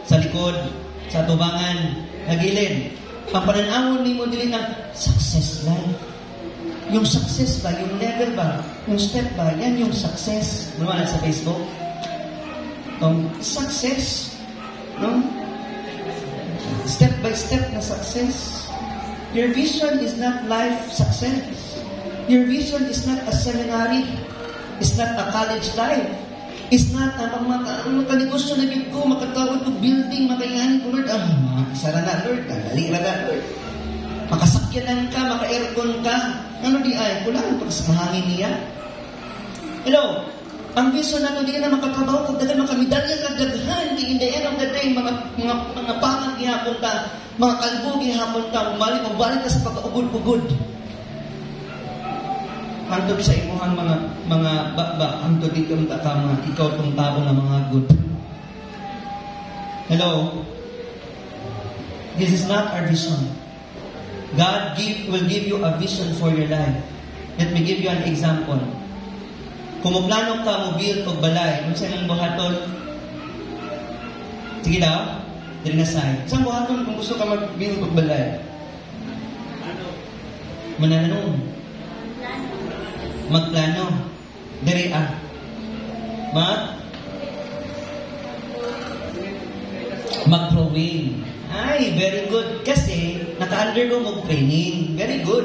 Speaker 1: Sa likod, sa tubangan, nagilid. Ang pananawon ni mo dili na success life. Yung success ba, yung level ba, yung step ba, yan yung success. Ano na sa Facebook? Success. No? Step by step na success. Your vision is not life success. Your vision is not a seminary. It's not a college life. It's not makanegosyo na yun ko, makatawad ko building, makayanin ko, Lord. Sara na, Lord. Dali na, Lord. Makasakyanan ka, maka-aircon ka. Ano di ay? Kulang pag sa mahangin niya. Hello? Ang vision na ito, di na makakabaw, kagdagan, makamedalya, kagdaghan, di in the end of the day, mga pangang gihapon ka, mga kalbo gihapon ka, bumalik ka sa pagkaugod-ugod. Hantod sa imuhang mga bakba, hantod ikaw ka mga ikaw tong tao ng mga good. Hello? This is not our vision. God will give you a vision for your life. Let me give you an example. Kung plano ka mo build og balay, kung sa imong buhaton, sige daw, dili na side. Sa buhaton kung gusto ka mag-build og balay? Mananong. Magplano. Diri mag-growing. Ay, very good. Kasi, naka-undergo mo training. Very good.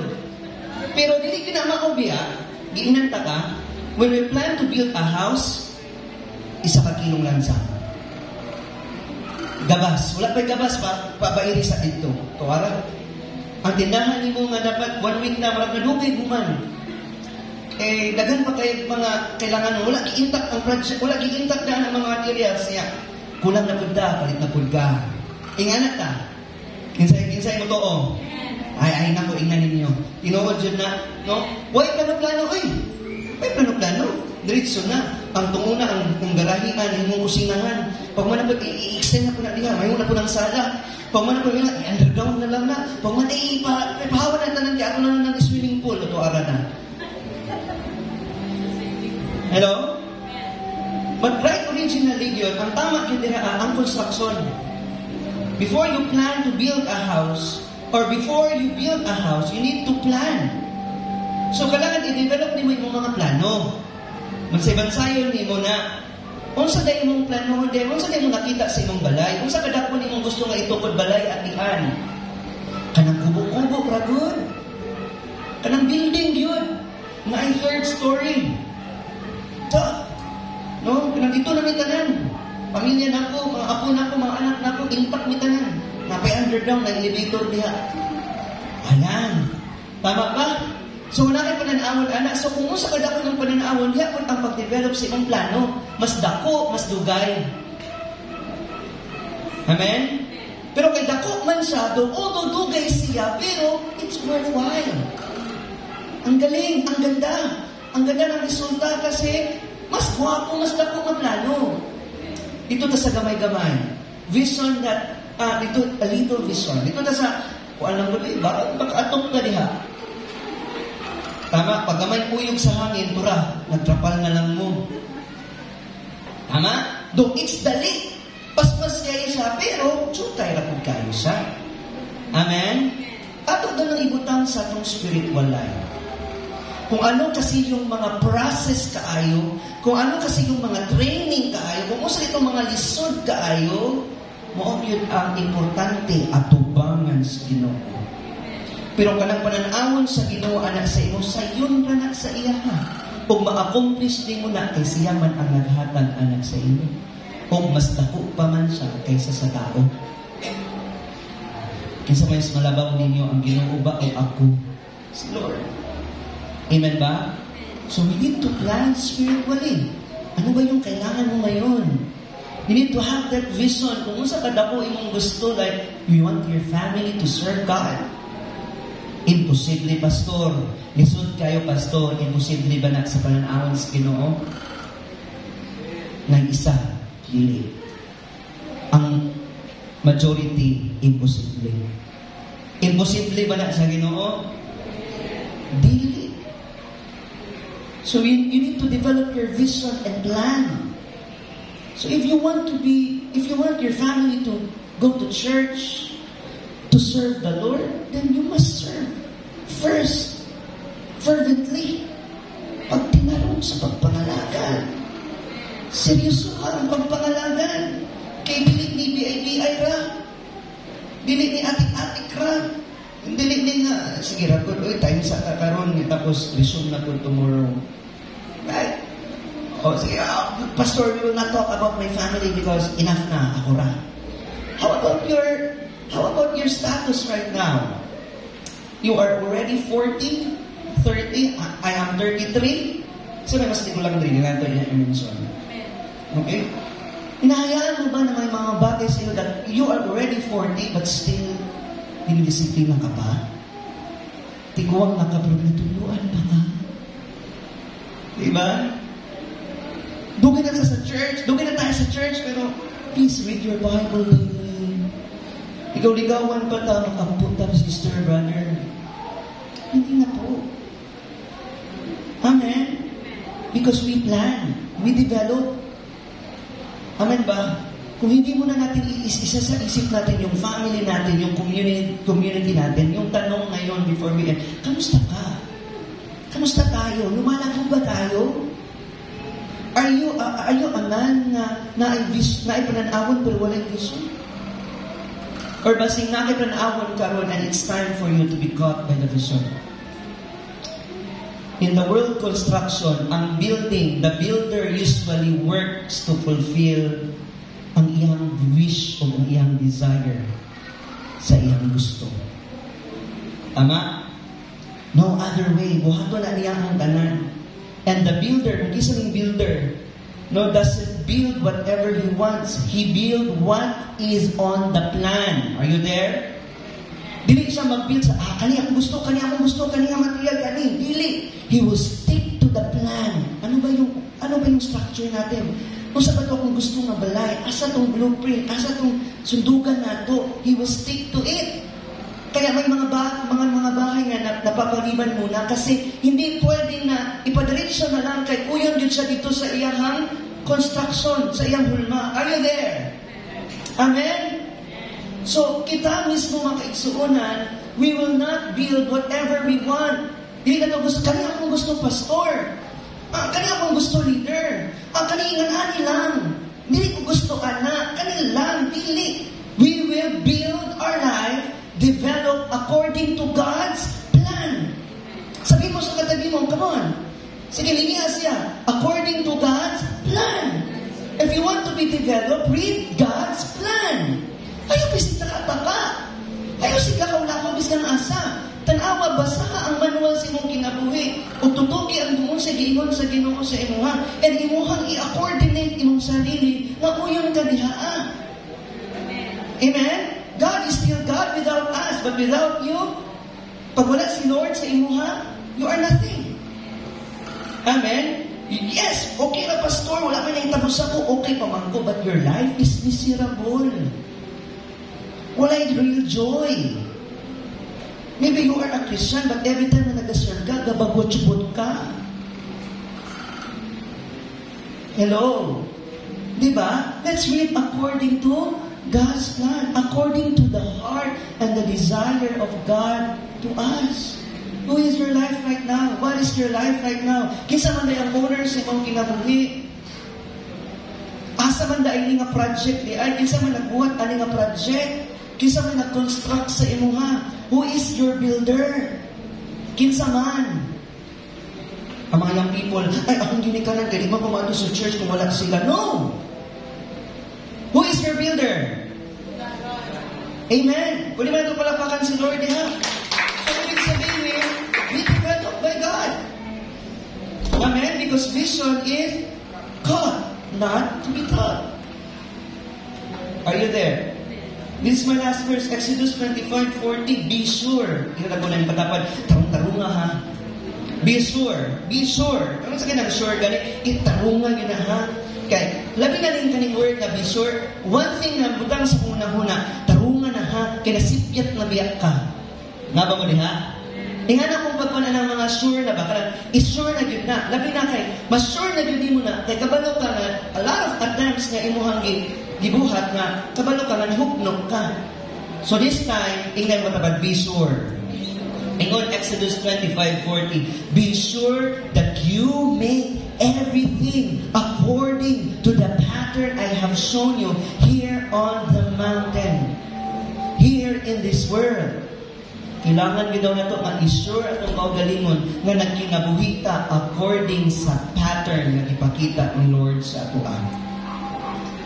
Speaker 1: Pero, dili ka na maubiya. Giinanta ka. When we plan to build a house, isa ka kilong lansa. Gabas. Wala pa'y gabas pa, pabairi sa dito. Tuwara. Ang tindahan ni mo nga dapat 1 week na, marag nadugay guman. Daghan pa kayo mga kailangan, wala gi-intact ang project, wala gi-intact na ang mga materials niya. Kulang na pudda, palit na pudda. Inganat ta. Kinsay mo to, Ay, nako, ingnan ninyo. Tinuod yun na, no? Why plano-plano? May plano-plano. Diretso na. Ang tunguna, ang garahian, ang kusinahan. Pag man po, i-extend na po na diha. May una po ng sala. Pag man po, i-underground na lang na. Pag man, ipahawa na tanan, di ako na ng swimming pool. Ito, ara na. Hello? But right originally yun, ang tama yun nila ang construction. Before you plan to build a house, or before you build a house, you need to plan. So, kailangan i-develop ni mo yung mga plano. Magsabansayon ni mo na, kung sa day mong plano, kung sa day mong nakita sa imong balay, kung sa kadako ni mong gusto nga itukod balay at ian, kanang kubo-kubo, ragod. Kanang building yun. Nga ay third story. No? Nandito na may tanan. Pamilya na ko, mga apo na ko, mga anak na ko, intact may tanan. Napay underground na elevator diha. Ayan. Tama ba? So, wala kay pananawon, anak. So, kung sa kadako ng pananawon, yapon ang pag-develop sa imong plano. Mas dako, mas dugay. Amen? Pero kay dako man siya, although dugay siya, pero it's worthwhile. Ang galing, ang ganda. Ang ganda ng resulta kasi mas guwapo, mas dako ang plano. Ito ta sa gamay-gamay. Vision that, ito, a little vision. Ito ta sa, kung alam mo ba, baka-atong ka diha. Tama, pag gamay uyog sa hangin, tura, nagtrapal na lang mo. Tama? Doon, it's dali. Paspas kaya siya, pero chutay rapod kayo siya. Amen? Ato doon ang ibutang sa atong spiritual life. Kung ano kasi yung mga process kaayo, kung ano kasi yung mga training kaayo, kung ano itong mga lisod kaayo, mo yun ang importante atubangan sa Ginoo. Pero kanang pananawon sa Ginoo anak sa imo, sayon ra na sa iya ha. Kung ma-accomplish din mo na, kay siya man ang naghatag anak sa imo. Kung mas dako pa man siya kaysa sa tao. Kinsa may malabaw ninyo ang Ginoo ba o ako? Si Lord. Amen ba? So we need to plan spiritually. Ano ba yung kailangan mo ngayon? You need to have that vision. Kung sa kadako imong gusto, like, you want your family to serve God. Imposible, pastor. Lisod kayo, pastor. Imposible ba na sa pananawon sa Ginoo? Nang isa, dili. Ang majority, imposible. Imposible ba na sa Ginoo? Dili. So you need to develop your vision and plan. So if you want your family to go to church, to serve the Lord, then you must serve first, fervently. Pag tinarong sa pagpangalagan, seryoso ang pagpangalagan. Kay dili ni BIBI ra, dili ni atik-atik ra, dili ni nga, sige ra ko, time sa karon tapos resume na ko tomorrow. Right? O sige, pastor, we will not talk about my family because enough na, ako ra. How about your status right now? You are already 40, 30, I am 33. So may mas lang din nga ito i-mention. Okay? Inahayaan mo ba na may mga bagay sa iyo that you are already 40 but still dinidisiplina ka pa? Tiguang nakapag natuluan pa ka? Diba? Dugay na sa church, dugay na tayo sa church, pero please read your Bible daily. Ikaw ligawan pa ta, makapunta na sister, brother. Hindi na po. Amen? Because we plan, we develop. Amen ba? Kung hindi mo na natin isa sa isip natin yung family natin, yung community natin, yung tanong ngayon before we end, kamusta ka? Kamusta tayo? Lumalago ba tayo? Are you a man na ipananawon pero walang vision? Or basing nakipananawon karon and it's time for you to be caught by the vision? In the world construction, ang building, the builder usually works to fulfill ang iyang wish o ang iyang desire sa iyang gusto. Tama? No other way. Buhato na niya ang tanan. And the builder, kung isa ng builder, doesn't build whatever he wants. He build what is on the plan. Are you there? Dili siya mag-build sa, kani akong gusto, kani ang material, kani. Dili. He will stick to the plan. Ano ba yung structure natin? Kung sa ba ito akong gusto nga balay, asa itong blueprint, asa itong sundugan na ito, he will stick to it. Kaya may mga bahay nga napapaliban muna kasi hindi pwede na ipadiretso na lang kay uyon yun siya dito sa iyang construction, sa iyang hulma. Are you there? Amen? So, kita mismo makaigsuunan, we will not build whatever we want. Hindi na gusto, kanya akong gusto pastor. Kanya akong gusto leader. Kanya inganani lang. Hindi ko gusto anak. Kanya lang, dili. We will build our life, develop according to God's plan. Sabi mo sa katabi mo, come on. Sige, linya siya. According to God's plan. If you want to be developed, read God's plan. Ayaw bis nakataka. Ayaw sigla ka wala ko bis kang asa. Tanawa, basa ang manual manual sa imong kinabuhi. Ug tutugi ang dumo sa giingon sa Ginoo sa imuha. And imuhang i-coordinate imong sarili nga uyon ka diha. Amen? God is still God without us. But without you, pag wala si Lord sa imuha, you are nothing. Amen? Yes, okay na pastor, wala man yung tabos ako, okay pa man ko, but your life is miserable. Wala yung real joy. Maybe you are a Christian, but every time na nag-serve ka, gabagot-chubot ka. Hello? Diba? Let's live according to God's plan, according to the heart and the desire of God to us. Who is your life right now? What is your life right now? Kinsa man day ang owners imong kinabuhi? Asa man day nga project di ay kinsa man nagbuhat ani nga project? Kinsa man nag-construct sa imuha? Who is your builder? Kinsa man? Ang mga young people, ay akong ginikanan kay di man pumato sa church kung wala sila. No! Who is your builder? Amen. Pwede ba ito palapakan si Lord niya? So, ibig sabihin, we developed by God. Amen? Because vision is God, not to be taught. Are you there? This is my last verse, Exodus 25:40. Be sure. Ito na po na yung patapad. Tarong-tarunga ha. Be sure. Be sure. Ano sa kinang sure? Gani, itarunga yun na ha. Kaya, labi na rin kaning word na be sure. One thing na butang sa una-una, tarunga na ha, kaya nasipyat na biyak ka. Nga ba mo di ha? Inga na kung pagpana ng mga sure na ba, karang is-sure na yun na. Labi na kay, mas sure na yun mo na, kaya kabalo ka na, a lot of attempts na imuhang gibuhat na, kabalo ka na, huknok ka. So this time, ingay mo tabad, be sure. Ingon Exodus 25:40, be sure that you make everything according to the pattern I have shown you here on the mountain, here in this world. Kailangan ginaw na ito mag-isure atong kaugalingon nga nagkinabuhita according sa pattern na ipakita ni Lord sa atuan.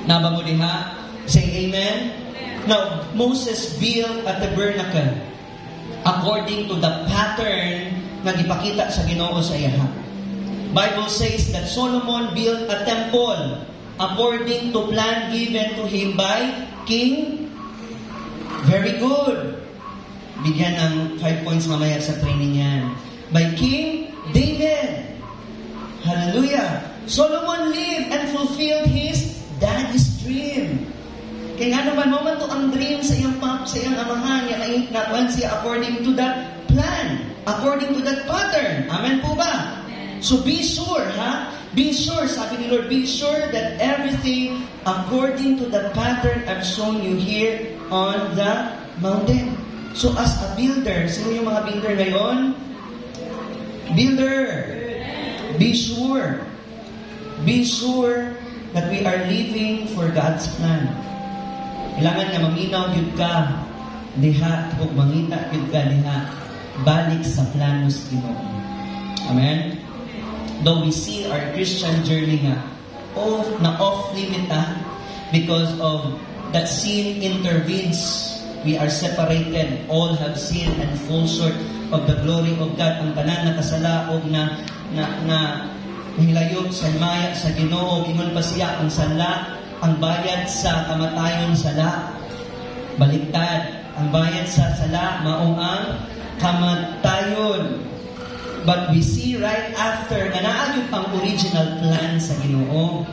Speaker 1: Naba mo diha? Say amen? Now, Moses built a tabernacle according to the pattern na ipakita sa Ginoo sa iya. Bible says that Solomon built a temple according to plan given to him by King. Very good. Bigyan ng 5 points mamaya sa training yan. By King David. Hallelujah. Solomon lived and fulfilled his daddy's dream. Kaya nga naman mo man to ang dream sa iyang pap, sa iyang amahan, yan nakuhan siya according to that plan, according to that pattern. Amen po ba? So be sure, ha? Be sure, sabi ni Lord, be sure that everything according to the pattern I've shown you here on the mountain. So as a builder, sino yung mga builder ngayon? Builder! Be sure. Be sure that we are living for God's plan. Kailangan nga maminaw yun ka diha, o mangita yun ka diha, balik sa planos Ginoo. Amen? Though we see our Christian journey nga, off-limit because of that sin intervenes. We are separated. All have sinned and fall short of the glory of God. Ang tanan nakasalaog na hilayog sa maya sa Ginoo, ingon pa siya ang sala, ang bayad sa kamatayon sala. Baliktad, ang bayad sa sala maong ang kamatayon. But we see right after na naayos ang original plan sa Ginoo.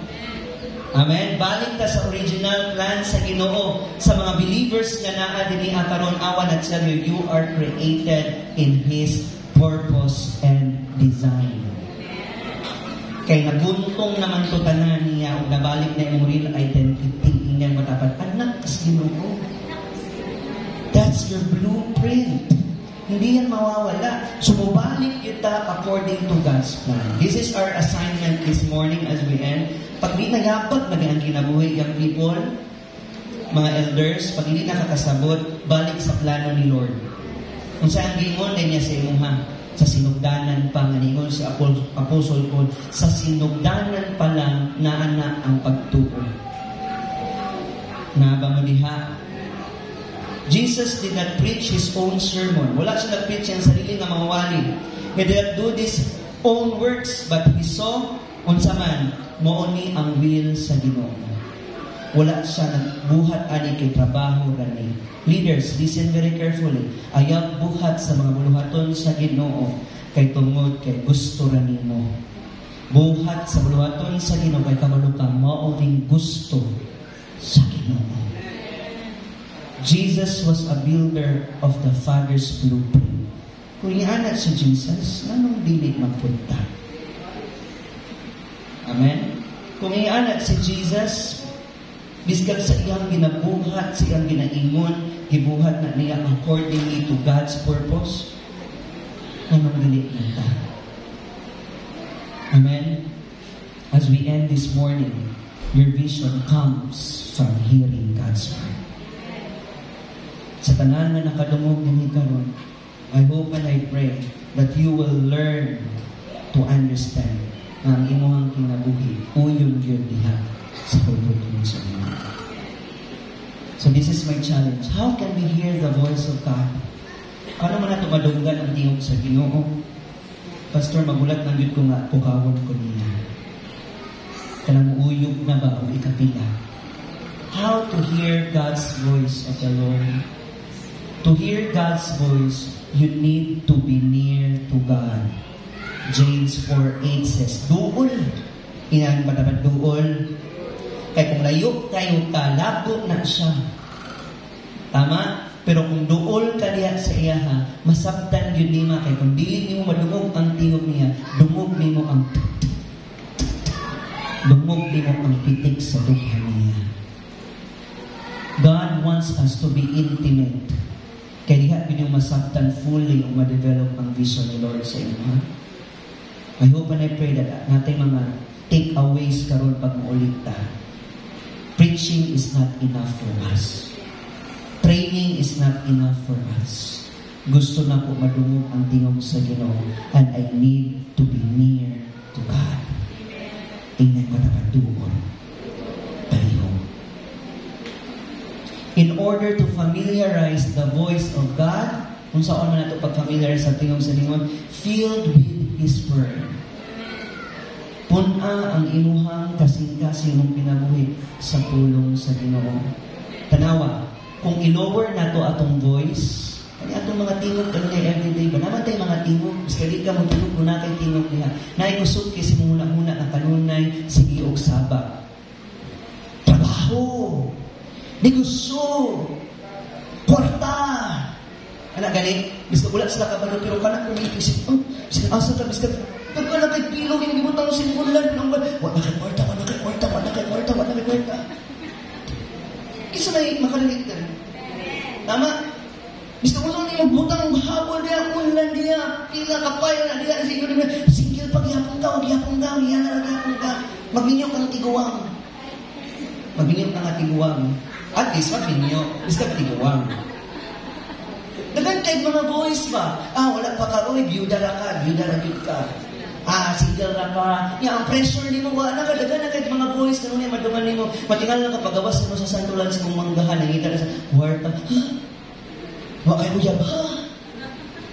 Speaker 1: Amen. Balik ta sa original plan sa Ginoo. Sa mga believers nga naa dinhi karon awan at sa you are created in His purpose and design. Kay nabuntong naman to tanan niya ug nabalik na imong real identity ingay matapat anak sa Ginoo. That's your blueprint. Hindi yan mawawala. So, mabalik kita according to God's plan. This is our assignment this morning as we end. Pag di nagapag, ang kinabuhi yung people, mga elders, pag hindi nakakasabot, balik sa plano ni Lord. Kung saan gingon na niya sa imuha, sa sinugdanan pa, nganingon si Apostle Paul, sa sinugdanan pa lang na anak ang pagtuo. Nabanguliha, Jesus did not preach His own sermon. Wala siya nag-preach ang sarili ng mga wali. He did not do this own works, but he saw, unsa man, mao ni ang will sa Ginoo. Wala siya nagbuhat ani kay trabaho rani. Leaders, listen very carefully. Ayaw buhat sa mga buluhaton sa Ginoo kay tungod kay gusto rani mo. Buhat sa buluhaton sa Ginoo kay kabalo ka mao ning gusto sa Ginoo. Jesus was a builder of the Father's blueprint. Kung iana si Jesus, anong dili magpunta? Amen? Kung iana si Jesus, bisag sa iyang ginabuhat, sa iyang ginaingon, gibuhat na niya accordingly to God's purpose, anong dili nata? Amen? As we end this morning, your vision comes from hearing God's word. Sa tanan na nakadungog din karon, I hope and I pray that you will learn to understand na ang imuhang kinabuhi uyon yun diha sa pulpit sa inyo. So this is my challenge. How can we hear the voice of God? Kano man nato madunggan ang tingog sa Ginoo? Pastor, magulat nang yun ko nga pukawon ko niya. Kanang uyog na ba o ikapila? How to hear God's voice of the Lord? To hear God's voice, you need to be near to God. James 4:8 says, duol. Iyan ba dapat duol? Kaya kung layo kayo ka, labo na siya. Tama? Pero kung duol ka diya sa iya ha, masabtan yun nima. Kaya kung dili mo madungog ang tingog niya, dumog mo ang pitik sa dukha niya. God wants us to be intimate. Kaya diha pinyong masabtan fully o ma-develop ang vision ni Lord sa inyo. I hope and I pray that natin mga takeaways karon pag maulit ta. Preaching is not enough for us. Training is not enough for us. Gusto na po madungog ang tingog sa Ginoo, and I need to be near to God. Tingnan ko na patuon. Tayo. In order to familiarize the voice of God, kung saan man nato pag-familiarize sa tingog sa Ginoo, filled with His Word. Puna ang imuhang kasing-kasing mong pinabuhi sa pulong sa Ginoo. Tanawa, kung i-lower nato atong voice, kani atong mga tingog kanina everyday ba? Naman tayo mga tingog, mas kali ka magtulog kung na kay tingog niya. Naikusog kasi muna-muna ang kanunay, sige og saba. Trabaho! Negosyo! Kwarta! Anak gani, biska ulat sila kabalo, pero kanak kung iisip, biska asa ka, biska pagka kay pilog, yung gibutang sa simulan, wala kay kwarta. Isa na yung makalilig ka. Tama? Biska mo nung magbutang habol niya, ulan niya, pila kapay na niya, single pagyapong ka, yan na nagyapong ka. Magminyo kang tiguwang. At least, magminyo. Biska tiguwang. Dagan kahit mga boys ba? Wala pa ka, byuda ra ka. Single ra ka. Ang pressure ni mo, wala ka, dagan na kahit mga boys, kanunay madungan ni mo. Matingal na kapagawas mo sa santulan sa mong manggahan, nangita ka sa huwarta. Wala kayo uyab,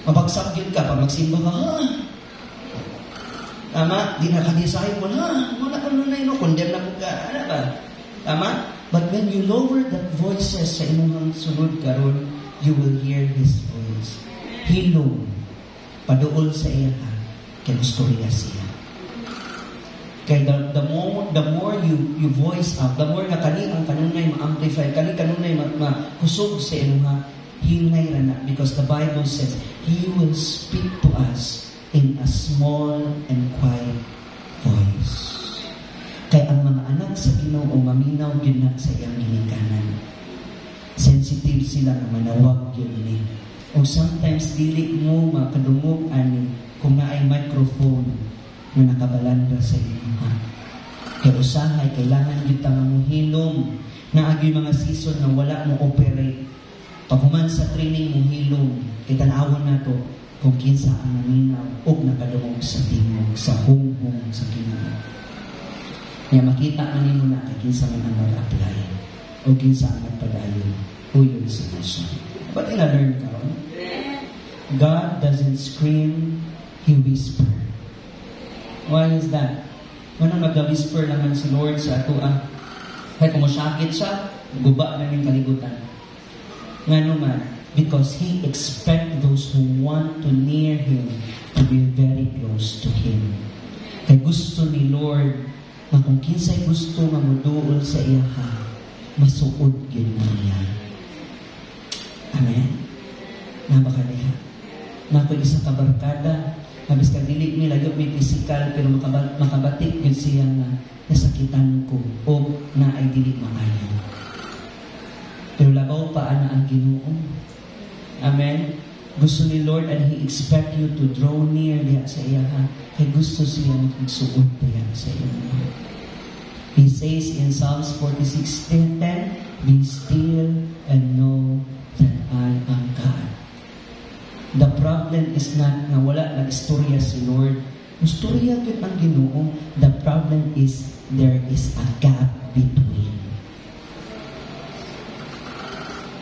Speaker 1: mabagsak yun ka, pag magsimba ka, Tama? Di na kanisahin mo, wala ka nunay, condemn na po ka. Ano ba? Tama? But when you lower that voices sa inyong sunod karon, you will hear His voice. Hilong, paduol sa iya ka, kaya istorya siya. Kaya the more you voice up, the more na kani ang kanunay ma-amplify, kani kanunay makusog sa inyong hinay na, because the Bible says, He will speak to us in a small and quiet voice. Kaya ang mga anak sa Ginoo maminaw yun na sa iyang ginikanan. Sensitive sila na manawag yun ni. O sometimes dili mo makadungog ani kung na ay microphone na nakabalanda sa iyo. Kaya usahay, kailangan kita mamuhilom na agi mga season na wala mo operate. Paghuman sa training mo hilom, kita naawon na to kung kinsa ang naminaw o nakadungog sa tingog, sa hunghong sa Ginoo. Kaya makita ani mo na kay kinsa man ang mag-apply o kinsa ang magpadayon o yun sa vision. But ina-learn ka ron? God doesn't scream He whisper. Why is that? Ano nag-whisper naman si Lord sa ato kaya kung masyakit siya, guba na yung kalibutan. Nga naman, because He expect those who want to near Him to be very close to Him. Kaya gusto ni Lord na kung kinsay gusto nga muduol sa iya masuod yun na niya. Amen? Nabakaliha. Nakoy isa kabarkada, nabis ka dili nila yung may physical, pero makabatik yun siya na nasakitan ko o na ay dili maayon. Pero labaw pa na ang Ginoo. Amen? Gusto ni Lord and He expect you to draw near diya sa iya kaya gusto siya magsuod diya sa iya. He says in Psalms 46:10, be still and know that I am God. The problem is not na wala nag-istorya si Lord. Istorya yun ang Ginoo. The problem is there is a gap between.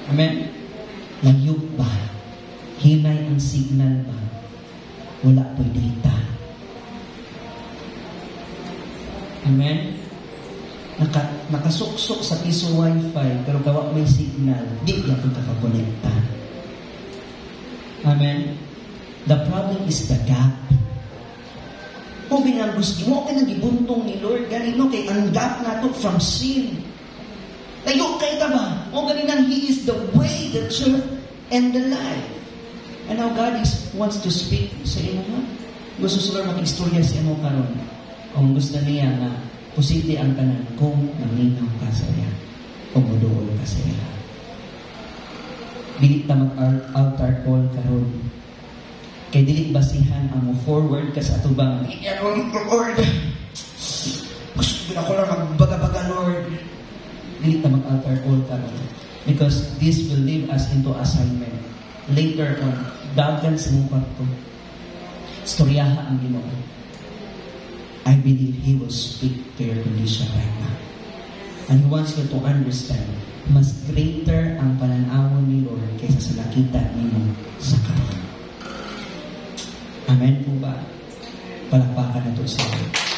Speaker 1: Amen? Layog ba? Hinay ang signal ba? Wala po'y data. Amen? Nakasuksok sa piso wifi pero kawa may signal. Di yan kung kakakonekta. Amen? The problem is the gap. Kung binanggos mo, kaya nagibuntong ni Lord, ganino kay ang gap na to from sin. Tayo kay ka ba? O ganinang He is the way, the truth, and the life. And now God wants to speak sa imo ha. Gusto sila mag-istorya sa imo karon. Kung gusto niya na posible ang tanan kung naminaw ka sa iya o muduol ka sa iya. Dili ta mag-altar call karon. Kay dili basihan ang mo forward ka sa atubang. Lord. Gusto na ko lang magbaga-baga, Lord. Dili ta mag-altar call karon. Because this will lead us into assignment. Later on, dagan sa mong kwarto. Storyaha ang Ginoo. I believe He will speak to your condition right now. And He wants you to understand, mas greater ang pananawon ni Lord kaysa sa nakita nimo sa karon. Amen po ba? Palakpakan na ito sa Lord.